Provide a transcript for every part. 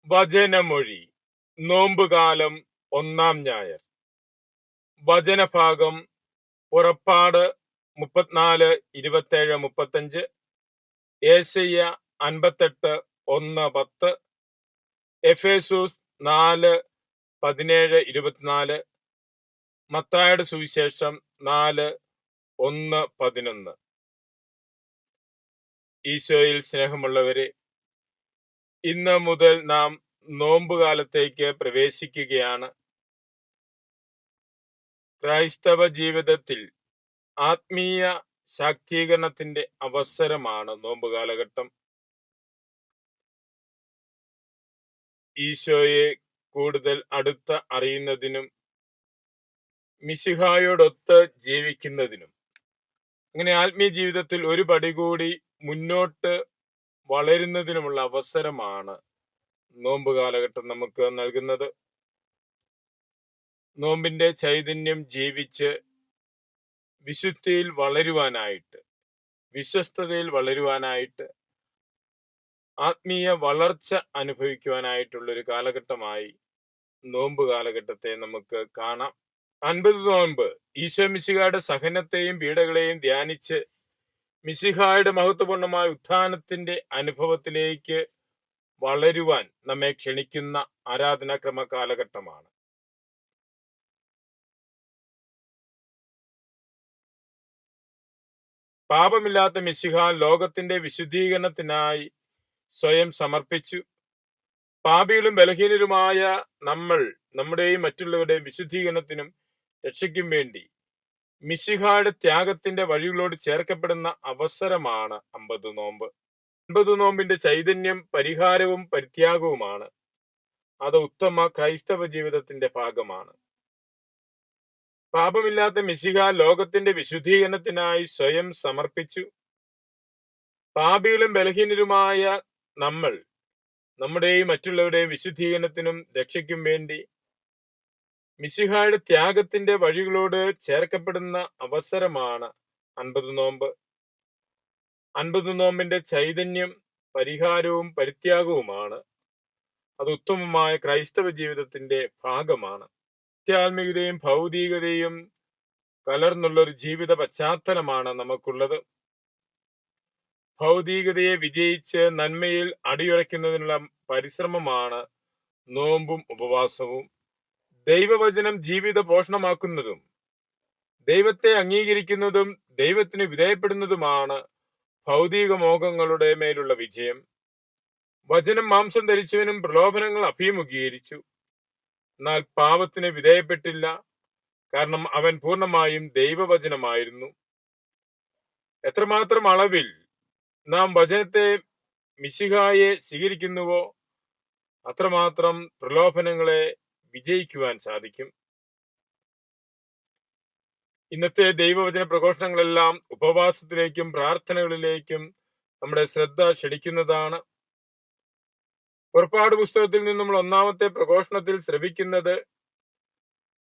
വചനമൊഴി നോമ്പുകാലം 1-ാം ഞായർ. വചനഭാഗം പുറപ്പാട് 34:27-35, യേശയ്യ 58:1-10, എഫേസൂസ് 4:17-24, മത്തായിയുടെ സുവിശേഷം 4:1-11. ഈശോയിൽ സ്നേഹമുള്ളവരെ, ഇന്ന് മുതൽ നാം നോമ്പുകാലത്തേക്ക് പ്രവേശിക്കുകയാണ്. ക്രൈസ്തവ ജീവിതത്തിൽ ആത്മീയ ശാക്തീകരണത്തിന്റെ അവസരമാണ് നോമ്പ് കാലഘട്ടം. ഈശോയെ കൂടുതൽ അടുത്ത് അറിയുന്നതിനും മിശിഹായോടൊത്ത് ജീവിക്കുന്നതിനും, അങ്ങനെ ആത്മീയ ജീവിതത്തിൽ ഒരു പടി കൂടി മുന്നോട്ട് വളരുന്നതിനുമുള്ള അവസരമാണ് നോമ്പ് കാലഘട്ടം നമുക്ക് നൽകുന്നത്. നോമ്പിന്റെ ചൈതന്യം ജീവിച്ച് വിശുദ്ധിയിൽ വളരുവാനായിട്ട്, വിശ്വസ്തതയിൽ വളരുവാനായിട്ട്, ആത്മീയ വളർച്ച അനുഭവിക്കുവാനായിട്ടുള്ളൊരു കാലഘട്ടമായി നോമ്പ് കാലഘട്ടത്തെ നമുക്ക് കാണാം. 50 നോമ്പ് ഈശോ മിശിഹായുടെ സഹനത്തെയും പീഡകളെയും ധ്യാനിച്ച് മിശിഹായുടെ മഹത്വപൂർണമായ ഉത്ഥാനത്തിന്റെ അനുഭവത്തിലേക്ക് വളരുവാൻ നമ്മെ ക്ഷണിക്കുന്ന ആരാധനാക്രമ കാലഘട്ടമാണ്. പാപമില്ലാത്ത മിശിഹ ലോകത്തിന്റെ വിശുദ്ധീകരണത്തിനായി സ്വയം സമർപ്പിച്ചു. പാപികളും ബലഹീനരുമായ നമ്മൾ നമ്മുടെയും മറ്റുള്ളവരുടെയും വിശുദ്ധീകരണത്തിനും രക്ഷയ്ക്കും വേണ്ടി മിശിഹായുടെ ത്യാഗത്തിന്റെ വഴികളോട് ചേർക്കപ്പെടുന്ന അവസരമാണ് 50 നോമ്പ്. 50 നോമ്പിന്റെ ചൈതന്യം പരിഹാരവും പരിത്യാഗവുമാണ്. അത് ഉത്തമ ക്രൈസ്തവ ജീവിതത്തിന്റെ ഭാഗമാണ്. പാപമില്ലാത്ത മിശിഹ ലോകത്തിന്റെ വിശുദ്ധീകരണത്തിനായി സ്വയം സമർപ്പിച്ചു. പാപികളും ബലഹീനരുമായ നമ്മൾ നമ്മുടെയും മറ്റുള്ളവരുടെയും വിശുദ്ധീകരണത്തിനും രക്ഷയ്ക്കും വേണ്ടി മിശിഹായുടെ ത്യാഗത്തിന്റെ വഴികളോട് ചേർക്കപ്പെടുന്ന അവസരമാണ് 50 നോമ്പ്. 50 നോമ്പിന്റെ ചൈതന്യം പരിഹാരവും പരിത്യാഗവുമാണ്. അത് ഉത്തമമായ ക്രൈസ്തവ ജീവിതത്തിന്റെ ഭാഗമാണ്. ആധ്യാത്മികതയും ഭൗതികതയും കലർന്നുള്ളൊരു ജീവിത പശ്ചാത്തലമാണ് നമുക്കുള്ളത്. ഭൗതികതയെ വിജയിച്ച് നന്മയിൽ അടിയുറയ്ക്കുന്നതിനുള്ള പരിശ്രമമാണ് നോമ്പും ഉപവാസവും. ദൈവവചനം ജീവിത പോഷണമാക്കുന്നതും ദൈവത്തെ അംഗീകരിക്കുന്നതും ദൈവത്തിന് വിധേയപ്പെടുന്നതുമാണ് ഭൗതിക മോഹങ്ങളുടെ മേലുള്ള വിജയം. വചനം മാംസം ധരിച്ചവനും പ്രലോഭനങ്ങൾ അഭിമുഖീകരിച്ചു, എന്നാൽ പാപത്തിന് വിധേയപ്പെട്ടില്ല, കാരണം അവൻ പൂർണ്ണമായും ദൈവവചനമായിരുന്നു. എത്രമാത്രം അളവിൽ നാം വചനത്തെ, മിശിഹായെ സ്വീകരിക്കുന്നുവോ അത്രമാത്രം പ്രലോഭനങ്ങളെ വിജയിക്കുവാൻ സാധിക്കും. ഇന്നത്തെ ദൈവവചന പ്രഘോഷണങ്ങളെല്ലാം ഉപവാസത്തിലേക്കും പ്രാർത്ഥനകളിലേക്കും നമ്മുടെ ശ്രദ്ധ ക്ഷണിക്കുന്നതാണ്. പുറപ്പാട് പുസ്തകത്തിൽ നിന്നും 1-ാമത്തെ പ്രഘോഷണത്തിൽ ശ്രവിക്കുന്നത്,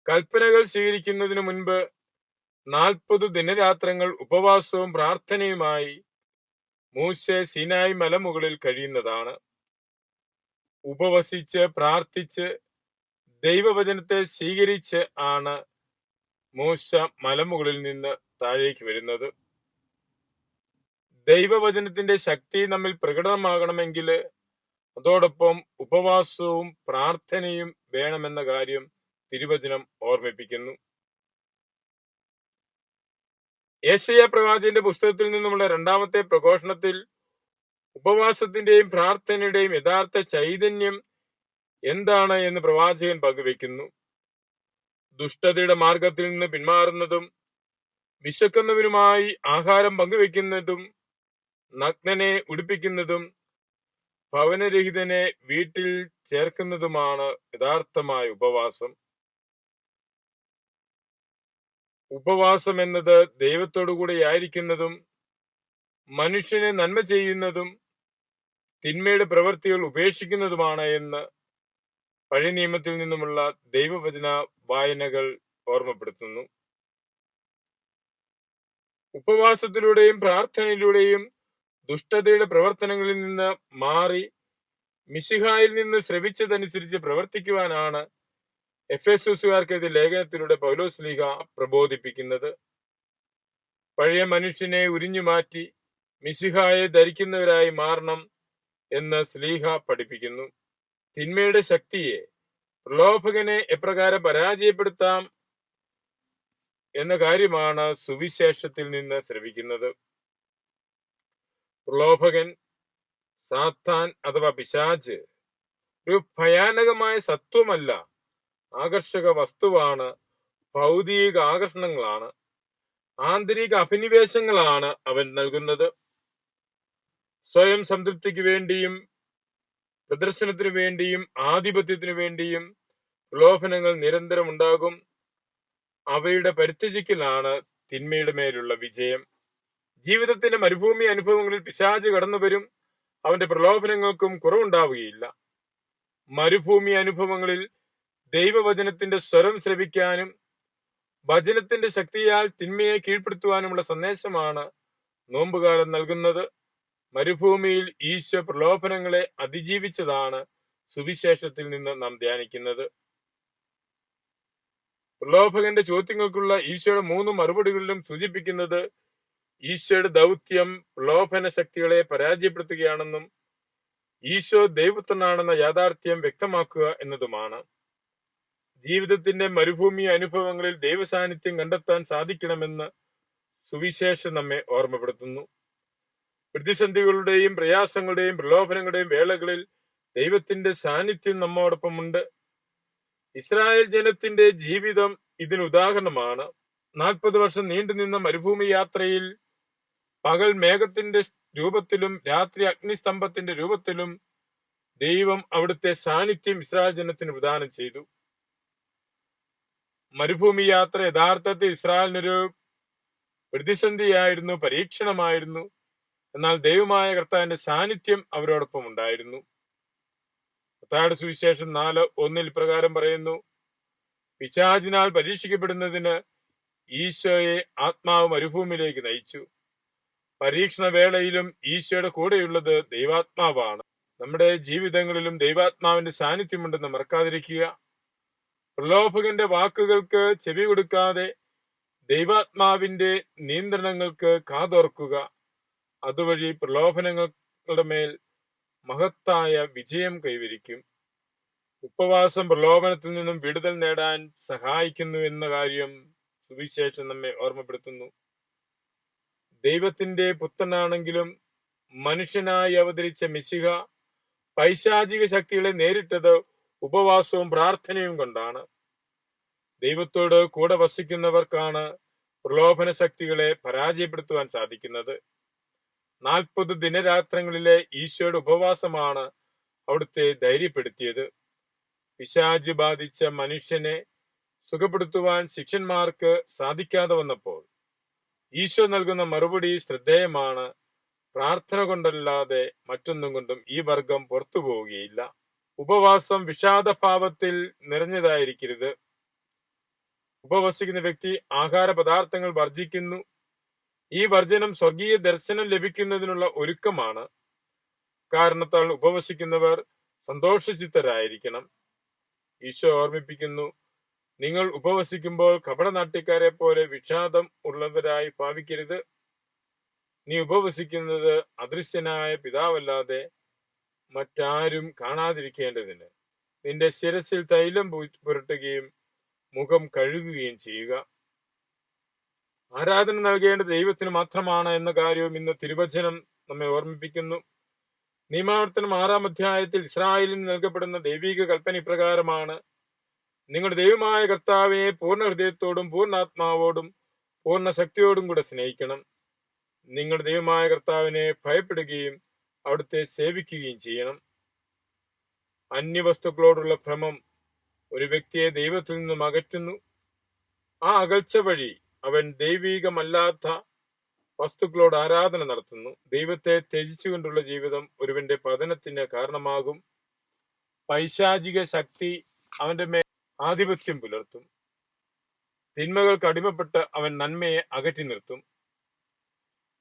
കൽപ്പനകൾ സ്വീകരിക്കുന്നതിന് മുൻപ് 40 ദിനരാത്രങ്ങൾ ഉപവാസവും പ്രാർത്ഥനയുമായി മൂശെ സീനായി മലമുകളിൽ കഴിയുന്നതാണ്. ഉപവസിച്ച് പ്രാർത്ഥിച്ച് ദൈവവചനത്തെ സ്വീകരിച്ച് ആണ് മൂശ മലമുകളിൽ നിന്ന് താഴേക്ക് വരുന്നത്. ദൈവവചനത്തിന്റെ ശക്തി നമ്മിൽ പ്രകടമാകണമെങ്കിൽ അതോടൊപ്പം ഉപവാസവും പ്രാർത്ഥനയും വേണമെന്ന കാര്യം തിരുവചനം ഓർമ്മിപ്പിക്കുന്നു. യേശയ്യാ പ്രവാചകന്റെ പുസ്തകത്തിൽ നിന്നുമുള്ള 2-ാമത്തെ പ്രഘോഷണത്തിൽ ഉപവാസത്തിന്റെയും പ്രാർത്ഥനയുടെയും യഥാർത്ഥ ചൈതന്യം എന്താണ് എന്ന് പ്രവാചകൻ പങ്കുവെക്കുന്നു. ദുഷ്ടതയുടെ മാർഗത്തിൽ നിന്ന് പിന്മാറുന്നതും വിശക്കുന്നവരുമായി ആഹാരം പങ്കുവെക്കുന്നതും നഗ്നനെ ഉടുപ്പിക്കുന്നതും ഭവനരഹിതനെ വീട്ടിൽ ചേർക്കുന്നതുമാണ് യഥാർത്ഥമായ ഉപവാസം. ഉപവാസം എന്നത് ദൈവത്തോടുകൂടി ആയിരിക്കുന്നതും മനുഷ്യനെ നന്മ ചെയ്യുന്നതും തിന്മയുടെ പ്രവൃത്തികൾ ഉപേക്ഷിക്കുന്നതുമാണ് എന്ന് പഴയ നിയമത്തിൽ നിന്നുമുള്ള ദൈവവചന വായനകൾ ഓർമ്മപ്പെടുത്തുന്നു. ഉപവാസത്തിലൂടെയും പ്രാർത്ഥനയിലൂടെയും ദുഷ്ടതയുടെ പ്രവർത്തനങ്ങളിൽ നിന്ന് മാറി മിശിഹായിൽ നിന്ന് ശ്രവിച്ചതനുസരിച്ച് പ്രവർത്തിക്കുവാനാണ് എഫെസോസുകാർക്ക് ലേഖനത്തിലൂടെ പൗലോസ് ശ്ലീഹ പ്രബോധിപ്പിക്കുന്നത്. പഴയ മനുഷ്യനെ ഉരിഞ്ഞുമാറ്റി മിശിഹായെ ധരിക്കുന്നവരായി മാറണം എന്ന് ശ്ലീഹ പഠിപ്പിക്കുന്നു. തിന്മയുടെ ശക്തിയെ പ്രലോഭകനെ എപ്രകാരം പരാജയപ്പെടുത്താം എന്ന കാര്യമാണ് സുവിശേഷത്തിൽ നിന്ന് ശ്രവിക്കുന്നത്. പ്രലോഭകൻ, സാത്താൻ അഥവാ പിശാച് ഒരു ഭയാനകമായ സത്വമല്ല, ആകർഷക വസ്തുവാണ്. ഭൗതിക ആകർഷണങ്ങളാണ്, ആന്തരിക അഭിനിവേശങ്ങളാണ് അവൻ നൽകുന്നത്. സ്വയം സംതൃപ്തിക്ക് വേണ്ടിയും പ്രദർശനത്തിനു വേണ്ടിയും ആധിപത്യത്തിനു വേണ്ടിയും പ്രലോഭനങ്ങൾ നിരന്തരം ഉണ്ടാകും. അവയുടെ പരിത്യജിക്കലാണ് തിന്മയുടെ മേലുള്ള വിജയം. ജീവിതത്തിന്റെ മരുഭൂമി അനുഭവങ്ങളിൽ പിശാച് കടന്നു വരും. അവന്റെ പ്രലോഭനങ്ങൾക്കും കുറവുണ്ടാവുകയില്ല. മരുഭൂമി അനുഭവങ്ങളിൽ ദൈവവചനത്തിന്റെ സ്വരം ശ്രവിക്കാനും വചനത്തിന്റെ ശക്തിയാൽ തിന്മയെ കീഴ്പ്പെടുത്തുവാനുമുള്ള സന്ദേശമാണ് നോമ്പുകാലം നൽകുന്നത്. മരുഭൂമിയിൽ ഈശോ പ്രലോഭനങ്ങളെ അതിജീവിച്ചതാണ് സുവിശേഷത്തിൽ നിന്ന് നാം ധ്യാനിക്കുന്നത്. പ്രലോഭകന്റെ ചോദ്യങ്ങൾക്കുള്ള ഈശോയുടെ 3 മറുപടികളിലും സൂചിപ്പിക്കുന്നത് ഈശോയുടെ ദൗത്യം പ്രലോഭന ശക്തികളെ പരാജയപ്പെടുത്തുകയാണെന്നും ഈശോ ദൈവപുത്രനാണെന്ന യാഥാർത്ഥ്യം വ്യക്തമാക്കുക എന്നതുമാണ്. ജീവിതത്തിന്റെ മരുഭൂമി അനുഭവങ്ങളിൽ ദൈവസാന്നിധ്യം കണ്ടെത്താൻ സാധിക്കണമെന്ന് സുവിശേഷം നമ്മെ ഓർമ്മപ്പെടുത്തുന്നു. പ്രതിസന്ധികളുടെയും പ്രയാസങ്ങളുടെയും പ്രലോഭനങ്ങളുടെയും വേളകളിൽ ദൈവത്തിന്റെ സാന്നിധ്യം നമ്മോടൊപ്പമുണ്ട്. ഇസ്രായേൽ ജനത്തിന്റെ ജീവിതം ഇതിന് ഉദാഹരണമാണ്. 40 വർഷം നീണ്ടുനിന്ന മരുഭൂമി യാത്രയിൽ പകൽ മേഘത്തിന്റെ രൂപത്തിലും രാത്രി അഗ്നിസ്തംഭത്തിന്റെ രൂപത്തിലും ദൈവം അവിടുത്തെ സാന്നിധ്യം ഇസ്രായേൽ ജനത്തിന് പ്രദാനം ചെയ്തു. മരുഭൂമി യാത്ര യഥാർത്ഥത്തിൽ ഇസ്രായേലിനൊരു പ്രതിസന്ധിയായിരുന്നു, പരീക്ഷണമായിരുന്നു. എന്നാൽ ദൈവമായ കർത്താവിന്റെ സാന്നിധ്യം അവരോടൊപ്പം ഉണ്ടായിരുന്നു. മത്തായിയുടെ സുവിശേഷം 4:1 ഇപ്രകാരം പറയുന്നു: പിശാചിനാൽ പരീക്ഷിക്കപ്പെടുന്നതിന് ഈശോയെ ആത്മാവ് മരുഭൂമിയിലേക്ക് നയിച്ചു. പരീക്ഷണ വേളയിലും ഈശോയുടെ കൂടെയുള്ളത് ദൈവാത്മാവാണ്. നമ്മുടെ ജീവിതങ്ങളിലും ദൈവാത്മാവിന്റെ സാന്നിധ്യമുണ്ടെന്ന് മറക്കാതിരിക്കുക. പ്രലോഭകന്റെ വാക്കുകൾക്ക് ചെവി കൊടുക്കാതെ ദൈവാത്മാവിന്റെ നിയന്ത്രണങ്ങൾക്ക് കാതോർക്കുക. അതുവഴി പ്രലോഭനങ്ങളുടെ മേൽ മഹത്തായ വിജയം കൈവരിക്കും. ഉപവാസം പ്രലോഭനത്തിൽ നിന്നും വിടുതൽ നേടാൻ സഹായിക്കുന്നു എന്ന കാര്യം സുവിശേഷം നമ്മെ ഓർമ്മപ്പെടുത്തുന്നു. ദൈവത്തിന്റെ പുത്രനാണെങ്കിലും മനുഷ്യനായി അവതരിച്ച മിശിഹ പൈശാചിക ശക്തികളെ നേരിട്ടത് ഉപവാസവും പ്രാർത്ഥനയും കൊണ്ടാണ്. ദൈവത്തോട് കൂടെ വസിക്കുന്നവർക്കാണ് പ്രലോഭന ശക്തികളെ പരാജയപ്പെടുത്തുവാൻ സാധിക്കുന്നത്. 40 ദിനരാത്രങ്ങളിലെ ഈശോയുടെ ഉപവാസമാണ് അവിടുത്തെ ധൈര്യപ്പെടുത്തിയത്. പിശാച് ബാധിച്ച മനുഷ്യനെ സുഖപ്പെടുത്തുവാൻ ശിഷ്യന്മാർക്ക് സാധിക്കാതെ വന്നപ്പോൾ ഈശോ നൽകുന്ന മറുപടി ശ്രദ്ധേയമാണ്. പ്രാർത്ഥന കൊണ്ടല്ലാതെ മറ്റൊന്നും കൊണ്ടും ഈ വർഗം പുറത്തു പോവുകയില്ല. ഉപവാസം വിഷാദഭാവത്തിൽ നിറഞ്ഞതായിരിക്കരുത്. ഉപവസിക്കുന്ന വ്യക്തി ആഹാര പദാർത്ഥങ്ങൾ വർജിക്കുന്നു. ഈ വർജനം സ്വർഗീയ ദർശനം ലഭിക്കുന്നതിനുള്ള ഒരുക്കമാണ്. കാരണത്താൽ ഉപവസിക്കുന്നവർ സന്തോഷചിത്തരായിരിക്കണം. ഈശോ ഓർമ്മിപ്പിക്കുന്നു: നിങ്ങൾ ഉപവസിക്കുമ്പോൾ കപടനാട്യക്കാരെ പോലെ വിഷാദം ഉള്ളവരായി ഭാവിക്കരുത്. നീ ഉപവസിക്കുന്നത് അദൃശ്യനായ പിതാവല്ലാതെ മറ്റാരും കാണാതിരിക്കേണ്ടതിന് നിന്റെ ശിരസിൽ തൈലം പുരട്ടുകയും മുഖം കഴുകുകയും ചെയ്യുക. ആരാധന നൽകേണ്ട ദൈവത്തിന് മാത്രമാണ് എന്ന കാര്യവും ഇന്ന് തിരുവചനം നമ്മെ ഓർമ്മിപ്പിക്കുന്നു. നിയമാവർത്തനം 6-ാം അധ്യായത്തിൽ ഇസ്രായേലിന് നൽകപ്പെടുന്ന ദൈവിക കൽപ്പന ഇപ്രകാരമാണ്: നിങ്ങളുടെ ദൈവമായ കർത്താവിനെ പൂർണ്ണ ഹൃദയത്തോടും പൂർണ്ണാത്മാവോടും പൂർണ്ണ ശക്തിയോടും കൂടെ സ്നേഹിക്കണം. നിങ്ങളുടെ ദൈവമായ കർത്താവിനെ ഭയപ്പെടുകയും അവിടുത്തെ സേവിക്കുകയും ചെയ്യണം. അന്യവസ്തുക്കളോടുള്ള ഭ്രമം ഒരു വ്യക്തിയെ ദൈവത്തിൽ നിന്നും അകറ്റുന്നു. ആ അകൽച്ച വഴി അവൻ ദൈവികമല്ലാത്ത വസ്തുക്കളോട് ആരാധന നടത്തുന്നു. ദൈവത്തെ ത്യജിച്ചുകൊണ്ടുള്ള ജീവിതം ഒരുവന്റെ പതനത്തിന് കാരണമാകും. പൈശാചിക ശക്തി അവന്റെ മേൽ ആധിപത്യം പുലർത്തും. തിന്മകൾക്ക് അടിമപ്പെട്ട് അവൻ നന്മയെ അകറ്റി നിർത്തും.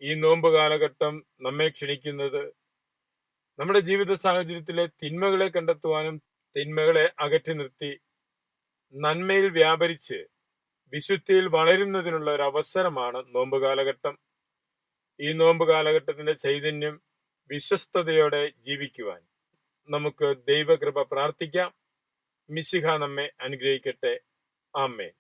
ഈ നോമ്പ് കാലഘട്ടം നമ്മെ ക്ഷണിക്കുന്നത് നമ്മുടെ ജീവിത സാഹചര്യത്തിലെ തിന്മകളെ കണ്ടെത്തുവാനും തിന്മകളെ അകറ്റി നിർത്തി നന്മയിൽ വ്യാപരിച്ച് വിശുദ്ധിയിൽ വളരുന്നതിനുള്ള ഒരു അവസരമാണ് നോമ്പ് കാലഘട്ടം. ഈ നോമ്പ് കാലഘട്ടത്തിന്റെ ചൈതന്യം വിശ്വസ്തയോടെ ജീവിക്കുവാൻ നമുക്ക് ദൈവകൃപ പ്രാർത്ഥിക്കാം. മിശിഹ നമ്മെ അനുഗ്രഹിക്കട്ടെ. ആമേൻ.